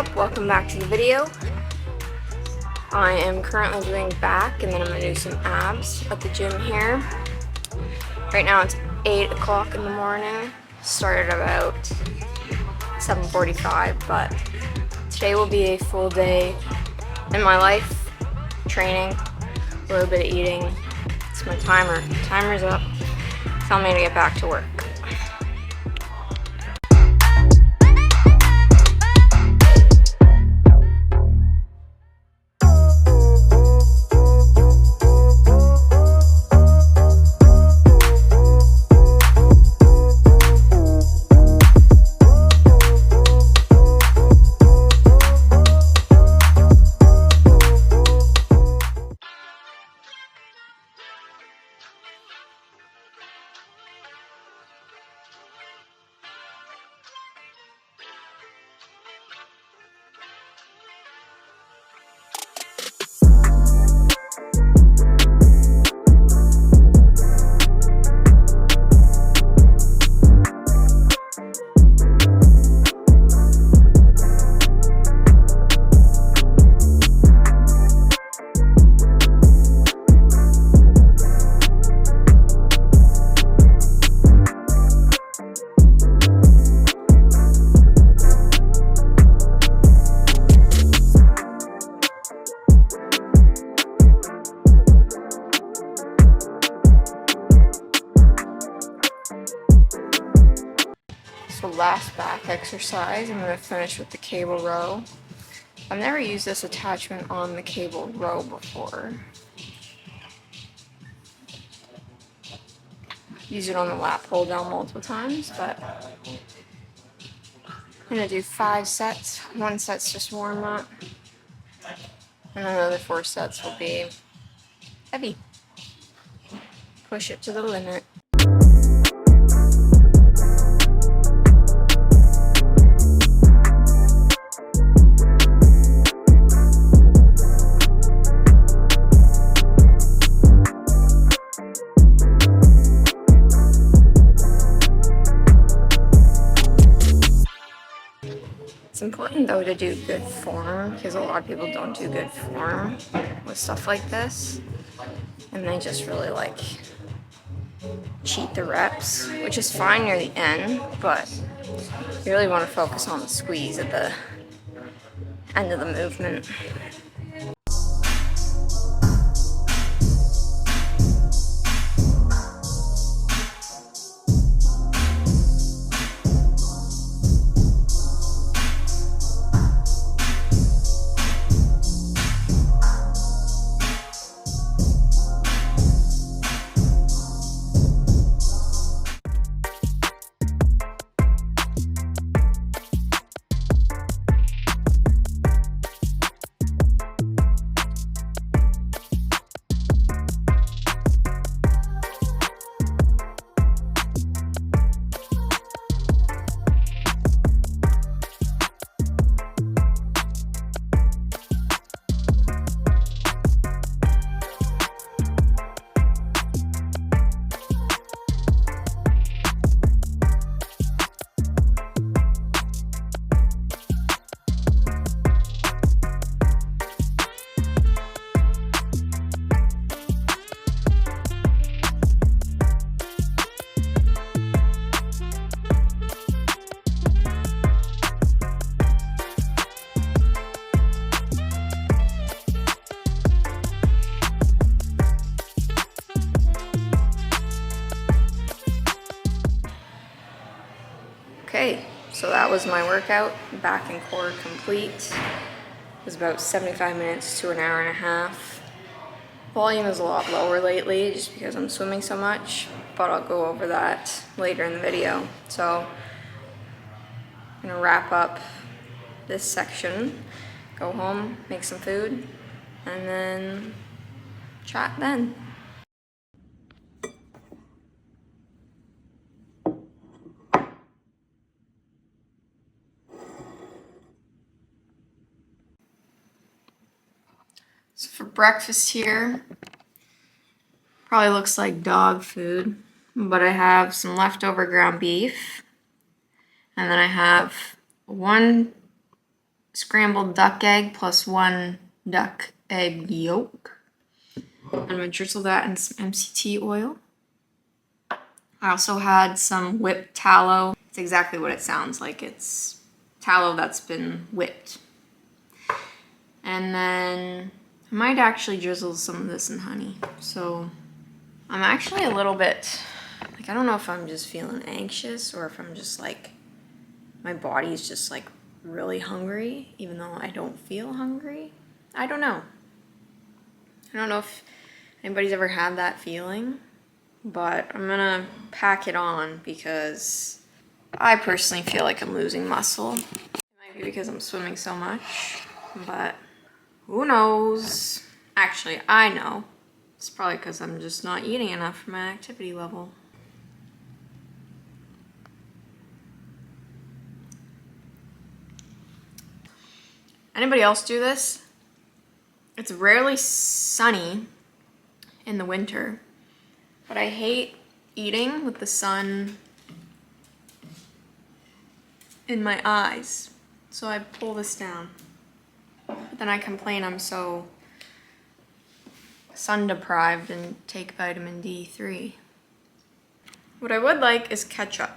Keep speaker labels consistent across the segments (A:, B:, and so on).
A: up? Welcome back to the video. I am currently doing back and then I'm going to do some abs at the gym here. Right now it's 8 o'clock in the morning. Started about 7:45, but today will be a full day in my life. Training, a little bit of eating. It's my timer. Timer's up. Tell me to get back to work. So last back exercise, I'm going to finish with the cable row. I've never used this attachment on the cable row before. Use it on the lat pull down multiple times, but I'm going to do 5 sets. 1 set's just warm up, and then the other 4 sets will be heavy. Push it to the limit. It's important though to do good form because a lot of people don't do good form with stuff like this, and they just really like cheat the reps, which is fine near the end, but you really want to focus on the squeeze at the end of the movement. Okay, so that was my workout, back and core complete. It was about 75 minutes to an hour and a half. Volume is a lot lower lately just because I'm swimming so much, but I'll go over that later in the video. So I'm gonna wrap up this section, go home, make some food, and then chat then. So for breakfast here, probably looks like dog food, but I have some leftover ground beef, and then I have 1 scrambled duck egg plus 1 duck egg yolk. I'm gonna drizzle that in some MCT oil. I also had some whipped tallow. It's exactly what it sounds like. It's tallow that's been whipped. And then I might actually drizzle some of this in honey. So I'm actually a little bit, like, I don't know if I'm just feeling anxious or if I'm just like, my body's just like really hungry, even though I don't feel hungry. I don't know. I don't know if anybody's ever had that feeling, but I'm gonna pack it on because I personally feel like I'm losing muscle. It might be because I'm swimming so much, but who knows? Actually, I know. It's probably because I'm just not eating enough for my activity level. Anybody else do this? It's rarely sunny in the winter, but I hate eating with the sun in my eyes, so I pull this down. But then I complain I'm so sun deprived and take vitamin D3. What I would like is ketchup,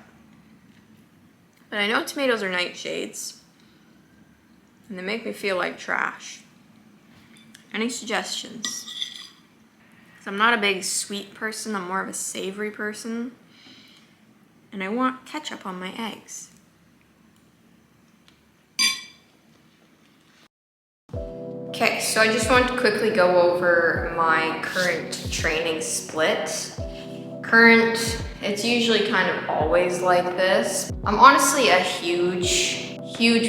A: but I know tomatoes are nightshades and they make me feel like trash. Any suggestions? Because I'm not a big sweet person, I'm more of a savory person, and I want ketchup on my eggs. Okay, so I just want to quickly go over my current training split. It's usually kind of always like this. I'm honestly a huge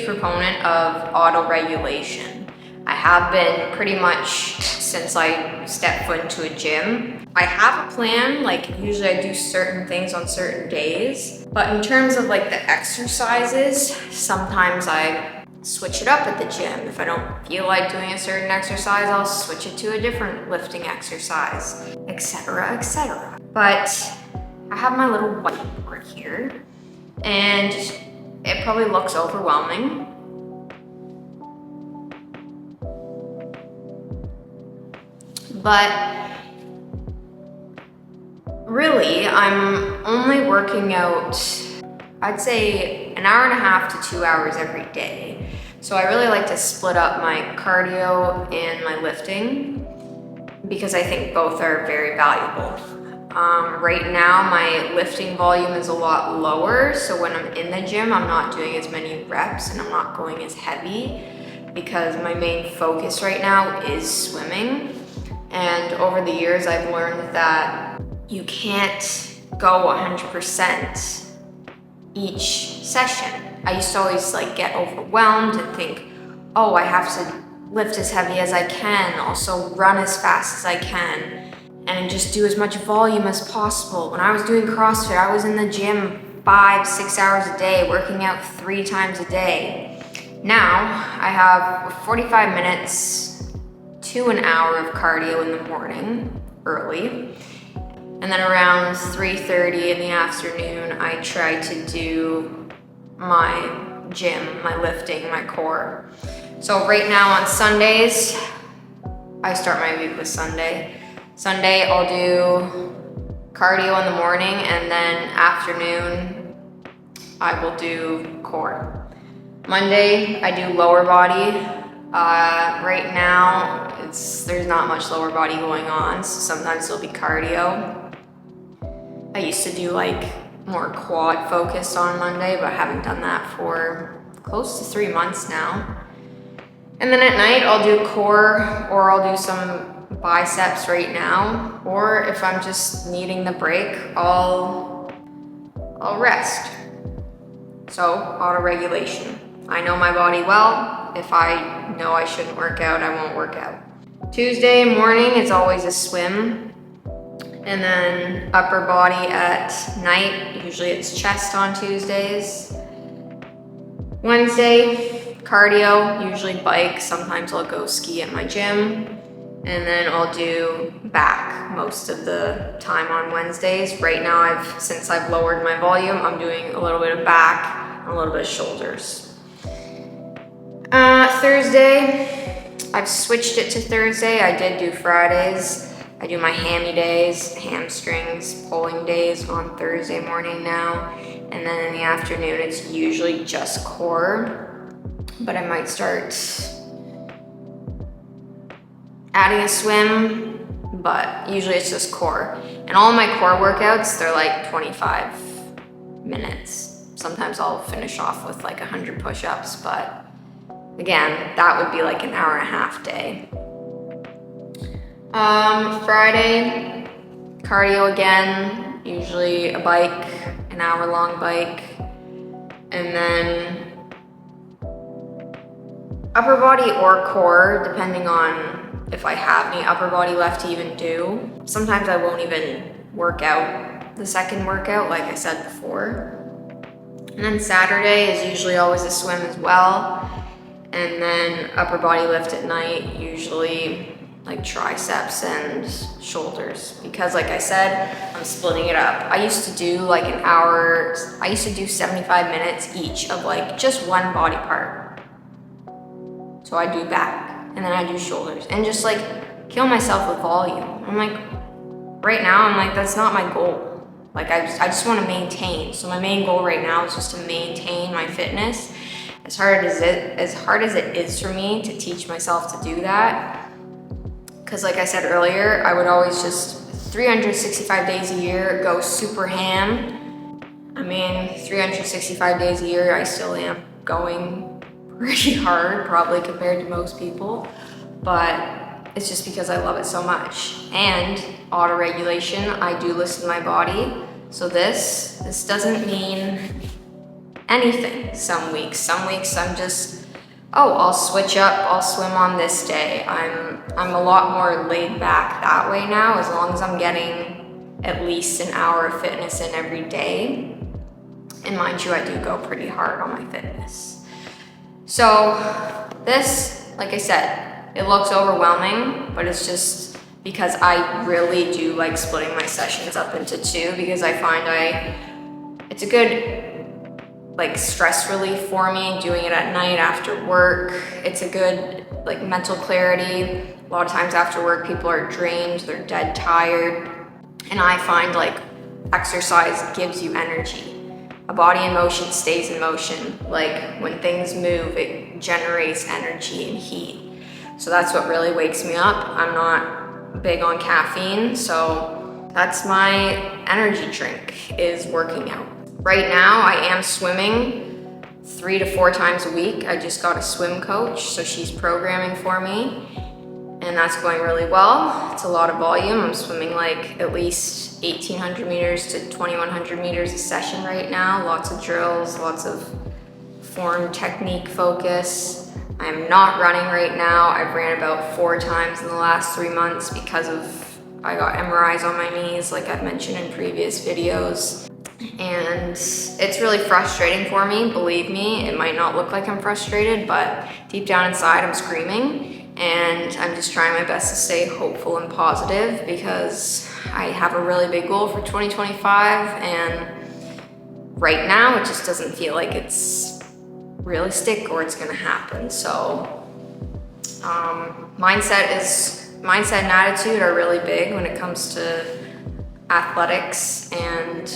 A: proponent of auto-regulation. I have been pretty much since I stepped foot into a gym. I have a plan, like usually I do certain things on certain days, but in terms of like the exercises, sometimes I switch it up at the gym. If I don't feel like doing a certain exercise, I'll switch it to a different lifting exercise, etc., etc. But I have my little whiteboard here, and it probably looks overwhelming. But really, I'm only working out, I'd say an hour and a half to 2 hours every day. So I really like to split up my cardio and my lifting because I think both are very valuable. Right now, my lifting volume is a lot lower. So when I'm in the gym, I'm not doing as many reps and I'm not going as heavy because my main focus right now is swimming. And over the years, I've learned that you can't go 100% each session. I used to always like get overwhelmed and think, oh, I have to lift as heavy as I can, also run as fast as I can, and just do as much volume as possible. When I was doing CrossFit, I was in the gym 5-6 hours a day, working out 3 times a day. Now, I have 45 minutes to an hour of cardio in the morning, early. And then around 3:30 in the afternoon, I try to do my gym, my lifting, my core. So right now on Sundays, I start my week with Sunday. Sunday, I'll do cardio in the morning, and then afternoon, I will do core. Monday, I do lower body. Right now, there's not much lower body going on, so sometimes it'll be cardio. I used to do like more quad focused on Monday, but I haven't done that for close to 3 months now. And then at night, I'll do core, or I'll do some biceps right now, or if I'm just needing the break, I'll rest. So, auto-regulation. I know my body well. If I know I shouldn't work out, I won't work out. Tuesday morning, it's always a swim. And then upper body at night, usually it's chest on Tuesdays. Wednesday, cardio, usually bike. Sometimes I'll go ski at my gym. And then I'll do back most of the time on Wednesdays. Right now, since I've lowered my volume, I'm doing a little bit of back and a little bit of shoulders. Thursday, I've switched it to Thursday. I did do Fridays. I do my hammy days, hamstrings, pulling days on Thursday morning now. And then in the afternoon, it's usually just core. But I might start adding a swim, but usually it's just core. And all of my core workouts, they're like 25 minutes. Sometimes I'll finish off with like 100 push-ups, but again, that would be like an hour and a half day. Friday, cardio again, usually a bike, an hour-long bike, and then upper body or core, depending on if I have any upper body left to even do. Sometimes I won't even work out the second workout, like I said before. And then Saturday is usually always a swim as well. And then upper body lift at night, usually like triceps and shoulders. Because like I said, I'm splitting it up. I used to do like an hour, I used to do 75 minutes each of like just one body part. So I do back and then I do shoulders and just like kill myself with volume. I'm like, right now, I'm like, that's not my goal. Like I just want to maintain. So my main goal right now is just to maintain my fitness. As hard as it is for me to teach myself to do that, because like I said earlier, I would always just 365 days a year go super ham. I mean, 365 days a year, I still am going pretty hard, probably compared to most people, but it's just because I love it so much. And auto-regulation, I do listen to my body. So this doesn't mean anything some weeks. I'm just, I'll switch up, I'll swim on this day. I'm a lot more laid back that way now, as long as I'm getting at least an hour of fitness in every day. And mind you, I do go pretty hard on my fitness. So this, like I said, it looks overwhelming, but it's just because I really do like splitting my sessions up into two, because I find it's a good like stress relief for me, doing it at night after work. It's a good like mental clarity. A lot of times after work, people are drained, they're dead tired. And I find like exercise gives you energy. A body in motion stays in motion. Like when things move, it generates energy and heat. So that's what really wakes me up. I'm not big on caffeine, so that's my energy drink, is working out. Right now, I am swimming 3 to 4 times a week. I just got a swim coach, so she's programming for me, and that's going really well. It's a lot of volume. I'm swimming like at least 1,800 meters to 2,100 meters a session right now. Lots of drills, lots of form technique focus. I'm not running right now. I've ran about 4 times in the last 3 months because I got MRIs on my knees, like I've mentioned in previous videos. And it's really frustrating for me, believe me. It might not look like I'm frustrated, but deep down inside I'm screaming, and I'm just trying my best to stay hopeful and positive, because I have a really big goal for 2025, and right now it just doesn't feel like it's realistic or it's gonna happen. So mindset and attitude are really big when it comes to athletics and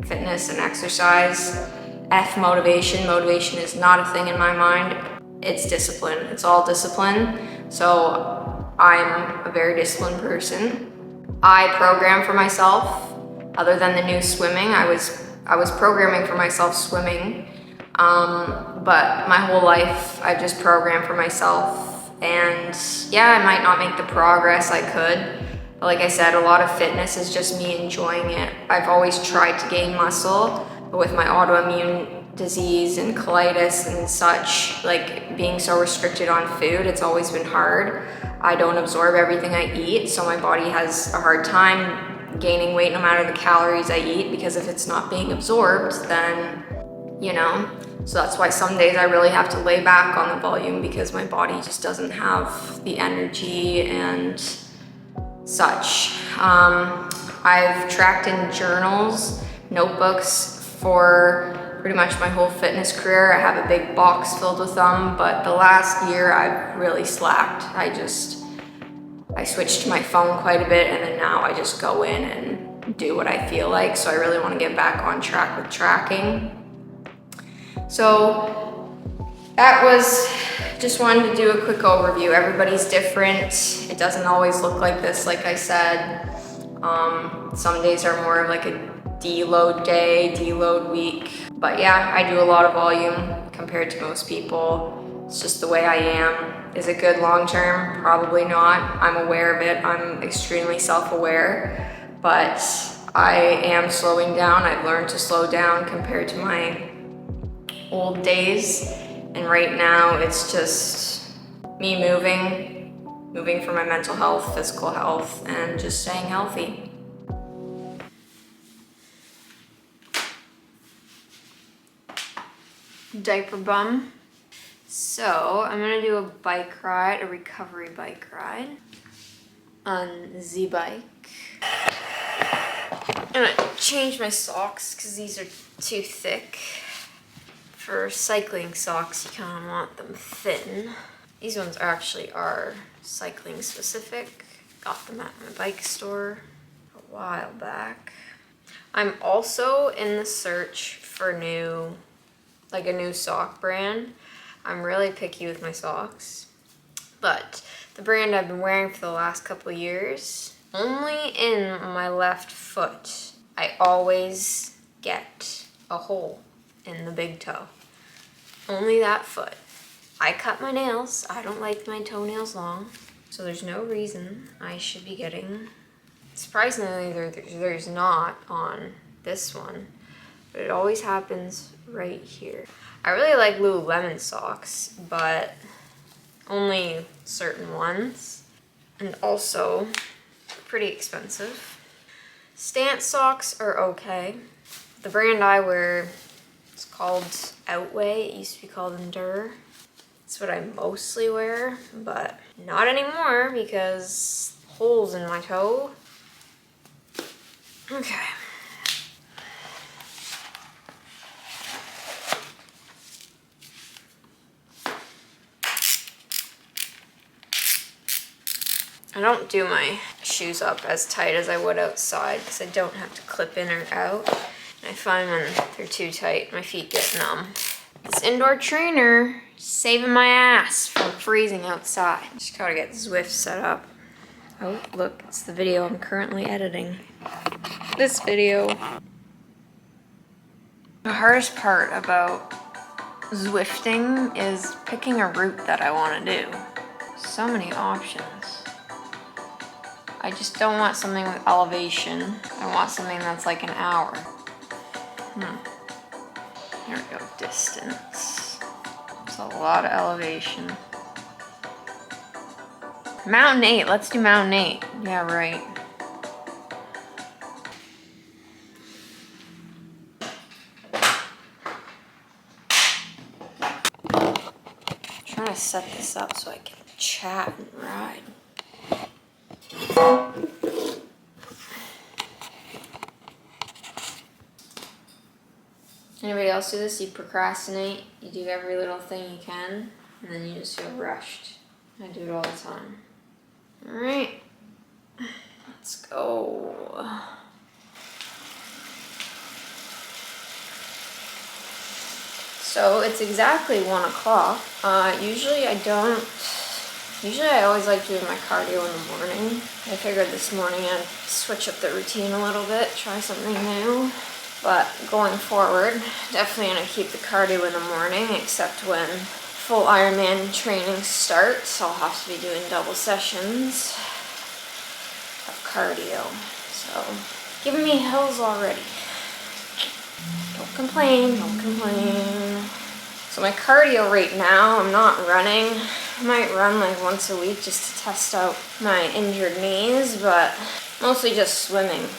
A: fitness and exercise. Motivation is not a thing in my mind. It's discipline. It's all discipline. So I'm a very disciplined person. I program for myself. Other than the new swimming, I was programming for myself swimming, but my whole life I've just programmed for myself. And yeah, I might not make the progress I could. But like I said, a lot of fitness is just me enjoying it. I've always tried to gain muscle, but with my autoimmune disease and colitis and such, like being so restricted on food, it's always been hard. I don't absorb everything I eat, so my body has a hard time gaining weight no matter the calories I eat, because if it's not being absorbed, then, you know. So that's why some days I really have to lay back on the volume, because my body just doesn't have the energy and such. I've tracked in journals, notebooks for pretty much my whole fitness career. I have a big box filled with them, but the last year I've really slacked. I switched to my phone quite a bit, and then now I just go in and do what I feel like. So I really want to get back on track with tracking. So that was, just wanted to do a quick overview. Everybody's different. It doesn't always look like this, like I said. Some days are more of like a deload day, deload week. But yeah, I do a lot of volume compared to most people. It's just the way I am. Is it good long term? Probably not. I'm aware of it. I'm extremely self-aware, but I am slowing down. I've learned to slow down compared to my old days. And right now it's just me moving for my mental health, physical health, and just staying healthy. Diaper bum. So I'm gonna do a bike ride, a recovery bike ride on the bike. I'm gonna change my socks because these are too thick. For cycling socks, you kind of want them thin. These ones actually are cycling specific. Got them at my bike store a while back. I'm also in the search for a new sock brand. I'm really picky with my socks, but the brand I've been wearing for the last couple of years, only in my left foot, I always get a hole in the big toe. Only that foot. I cut my nails. I don't like my toenails long, so there's no reason I should be getting. Surprisingly, there's not on this one, but it always happens right here. I really like Lululemon socks, but only certain ones, and also pretty expensive. Stance socks are okay. The brand I wear, it's called Outway. It used to be called Endure. It's what I mostly wear, but not anymore because holes in my toe. Okay. I don't do my shoes up as tight as I would outside because I don't have to clip in or out. And I find when they're too tight, my feet get numb. This indoor trainer is saving my ass from freezing outside. Just gotta get Zwift set up. Oh, look, it's the video I'm currently editing. This video. The hardest part about Zwifting is picking a route that I want to do. So many options. I just don't want something with elevation. I want something that's like an hour. Here we go, distance. It's a lot of elevation. Mountain 8, let's do Mountain 8. Yeah, right. I'm trying to set this up so I can chat and ride. Anybody else do this? You procrastinate, you do every little thing you can, and then you just feel rushed. I do it all the time. Alright, let's go. So it's exactly 1 o'clock. Usually I always like doing my cardio in the morning. I figured this morning I'd switch up the routine a little bit, try something new. But going forward, definitely gonna keep the cardio in the morning, except when full Ironman training starts. I'll have to be doing double sessions of cardio. So, giving me hills already. Don't complain, don't complain. So my cardio right now, I'm not running. I might run like once a week just to test out my injured knees, but mostly just swimming.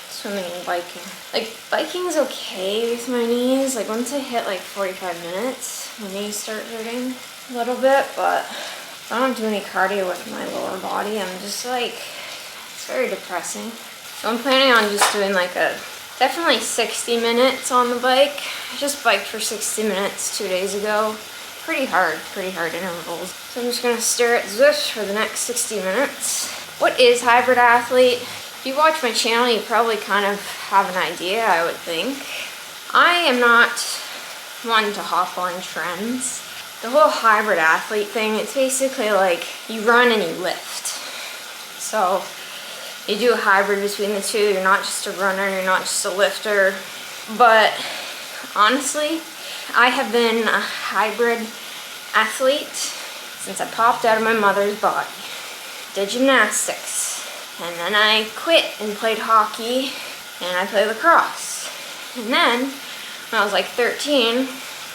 A: Swimming and biking. Like, biking's okay with my knees. Like, once I hit like 45 minutes, my knees start hurting a little bit, but if I don't do any cardio with my lower body, I'm just like, it's very depressing. So I'm planning on just doing like a Definitely 60 minutes on the bike. I just biked for 60 minutes 2 days ago. Pretty hard intervals. So I'm just gonna stare at Zwift for the next 60 minutes. What is hybrid athlete? If you watch my channel, you probably kind of have an idea, I would think. I am not one to hop on trends. The whole hybrid athlete thing, it's basically like you run and you lift. So you do a hybrid between the two. You're not just a runner, you're not just a lifter. But honestly, I have been a hybrid athlete since I popped out of my mother's body. Did gymnastics, and then I quit and played hockey, and I played lacrosse. And then when I was like 13,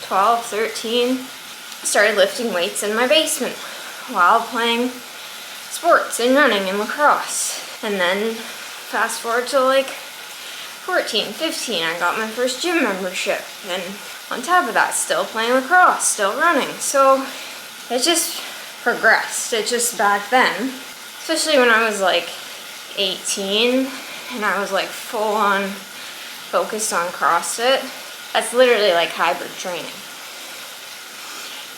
A: I started lifting weights in my basement while playing sports and running and lacrosse. And then fast forward to like 14, 15, I got my first gym membership. And on top of that, still playing lacrosse, still running. So it just progressed. It just back then, especially when I was like 18 and I was like full on focused on CrossFit, that's literally like hybrid training.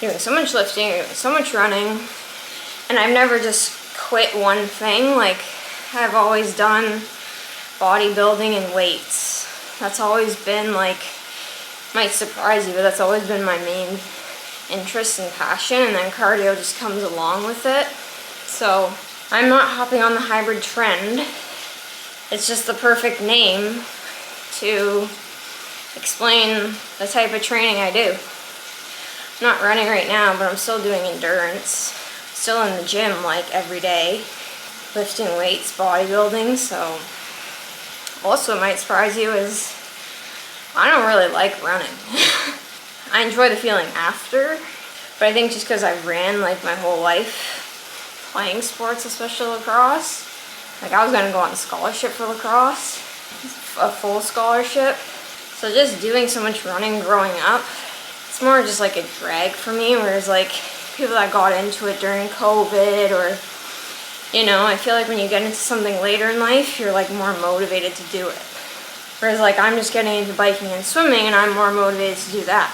A: Doing so much lifting, doing so much running, and I've never just quit one thing. Like, I've always done bodybuilding and weights. That's always been like, might surprise you, but that's always been my main interest and passion, and then cardio just comes along with it. So I'm not hopping on the hybrid trend. It's just the perfect name to explain the type of training I do. I'm not running right now, but I'm still doing endurance. Still in the gym like every day, lifting weights, bodybuilding. So also what might surprise you is I don't really like running. I enjoy the feeling after, but I think just because I ran like my whole life playing sports, especially lacrosse, like I was gonna go on scholarship for lacrosse, a full scholarship. So just doing so much running growing up, it's more just like a drag for me, whereas like people that got into it during COVID, or, you know, I feel like when you get into something later in life, you're like more motivated to do it. Whereas like I'm just getting into biking and swimming and I'm more motivated to do that.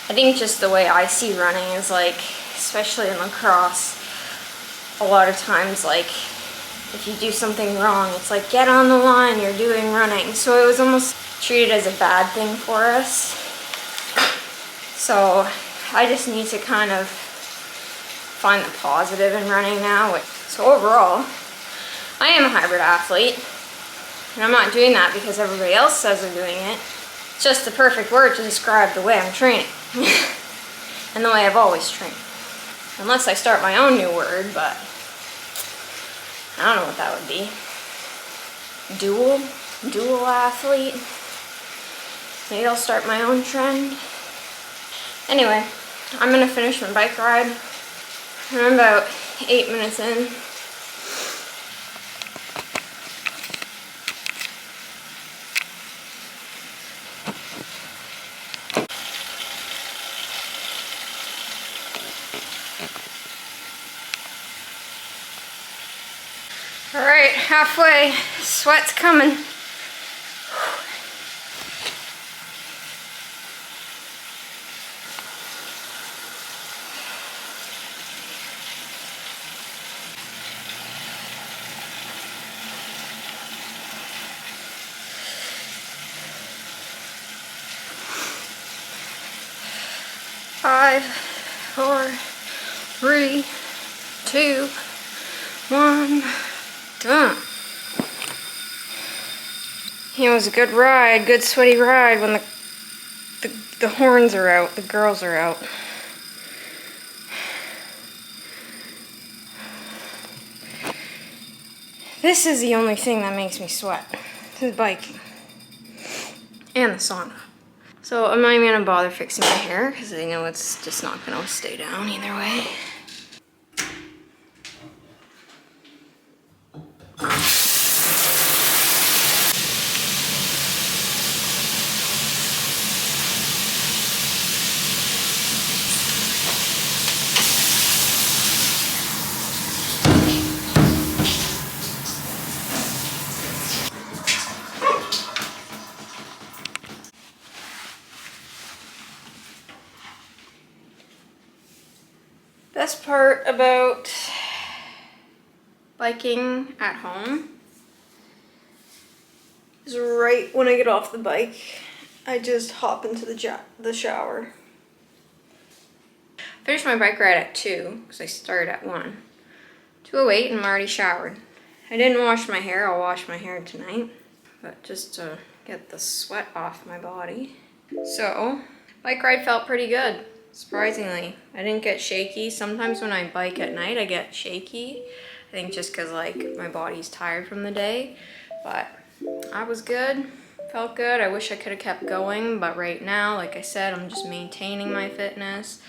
A: I think just the way I see running is like, especially in lacrosse, a lot of times like if you do something wrong, it's like, get on the line, you're doing running. So it was almost treated as a bad thing for us. So I just need to kind of find the positive in running now. So overall, I am a hybrid athlete, and I'm not doing that because everybody else says I'm doing it. It's just the perfect word to describe the way I'm training and the way I've always trained. Unless I start my own new word, but I don't know what that would be. Dual athlete. Maybe I'll start my own trend. Anyway, I'm gonna finish my bike ride. I'm about 8 minutes in. All right, halfway, sweat's coming. Five, 4, 3, 2, 1, done. It was a good ride, good sweaty ride when the horns are out, the girls are out. This is the only thing that makes me sweat. This is biking. And the sauna. So I'm not even gonna bother fixing my hair because I know it's just not gonna stay down either way. Best part about biking at home is right when I get off the bike, I just hop into the shower. I finished my bike ride at 2 because I started at 1. 2:08 and I'm already showered. I didn't wash my hair. I'll wash my hair tonight, but just to get the sweat off my body. So, bike ride felt pretty good. Surprisingly, I didn't get shaky. Sometimes when I bike at night, I get shaky. I think just because like my body's tired from the day, but I was good, felt good. I wish I could have kept going, but right now, like I said, I'm just maintaining my fitness.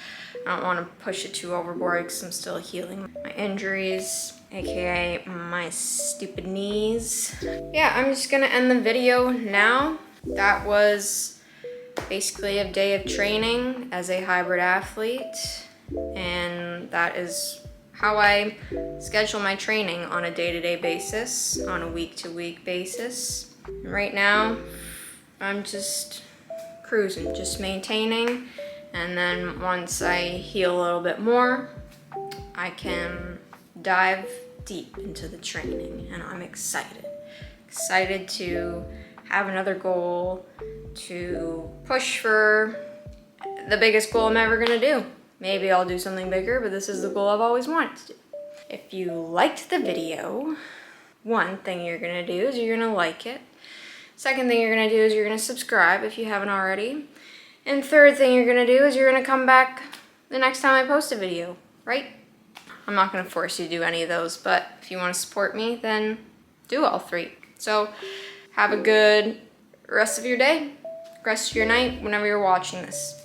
A: I don't want to push it too overboard because I'm still healing my injuries, aka my stupid knees. Yeah, I'm just gonna end the video now. That was basically a day of training as a hybrid athlete, and that is how I schedule my training on a day-to-day basis, on a week-to-week basis. And right now, I'm just cruising, just maintaining, and then once I heal a little bit more, I can dive deep into the training, and I'm excited. Excited to have another goal, to push for the biggest goal I'm ever gonna do. Maybe I'll do something bigger, but this is the goal I've always wanted to do. If you liked the video, one thing you're gonna do is you're gonna like it. Second thing you're gonna do is you're gonna subscribe if you haven't already. And third thing you're gonna do is you're gonna come back the next time I post a video, right? I'm not gonna force you to do any of those, but if you wanna support me, then do all 3. So have a good rest of your day, rest of your night, whenever you're watching this.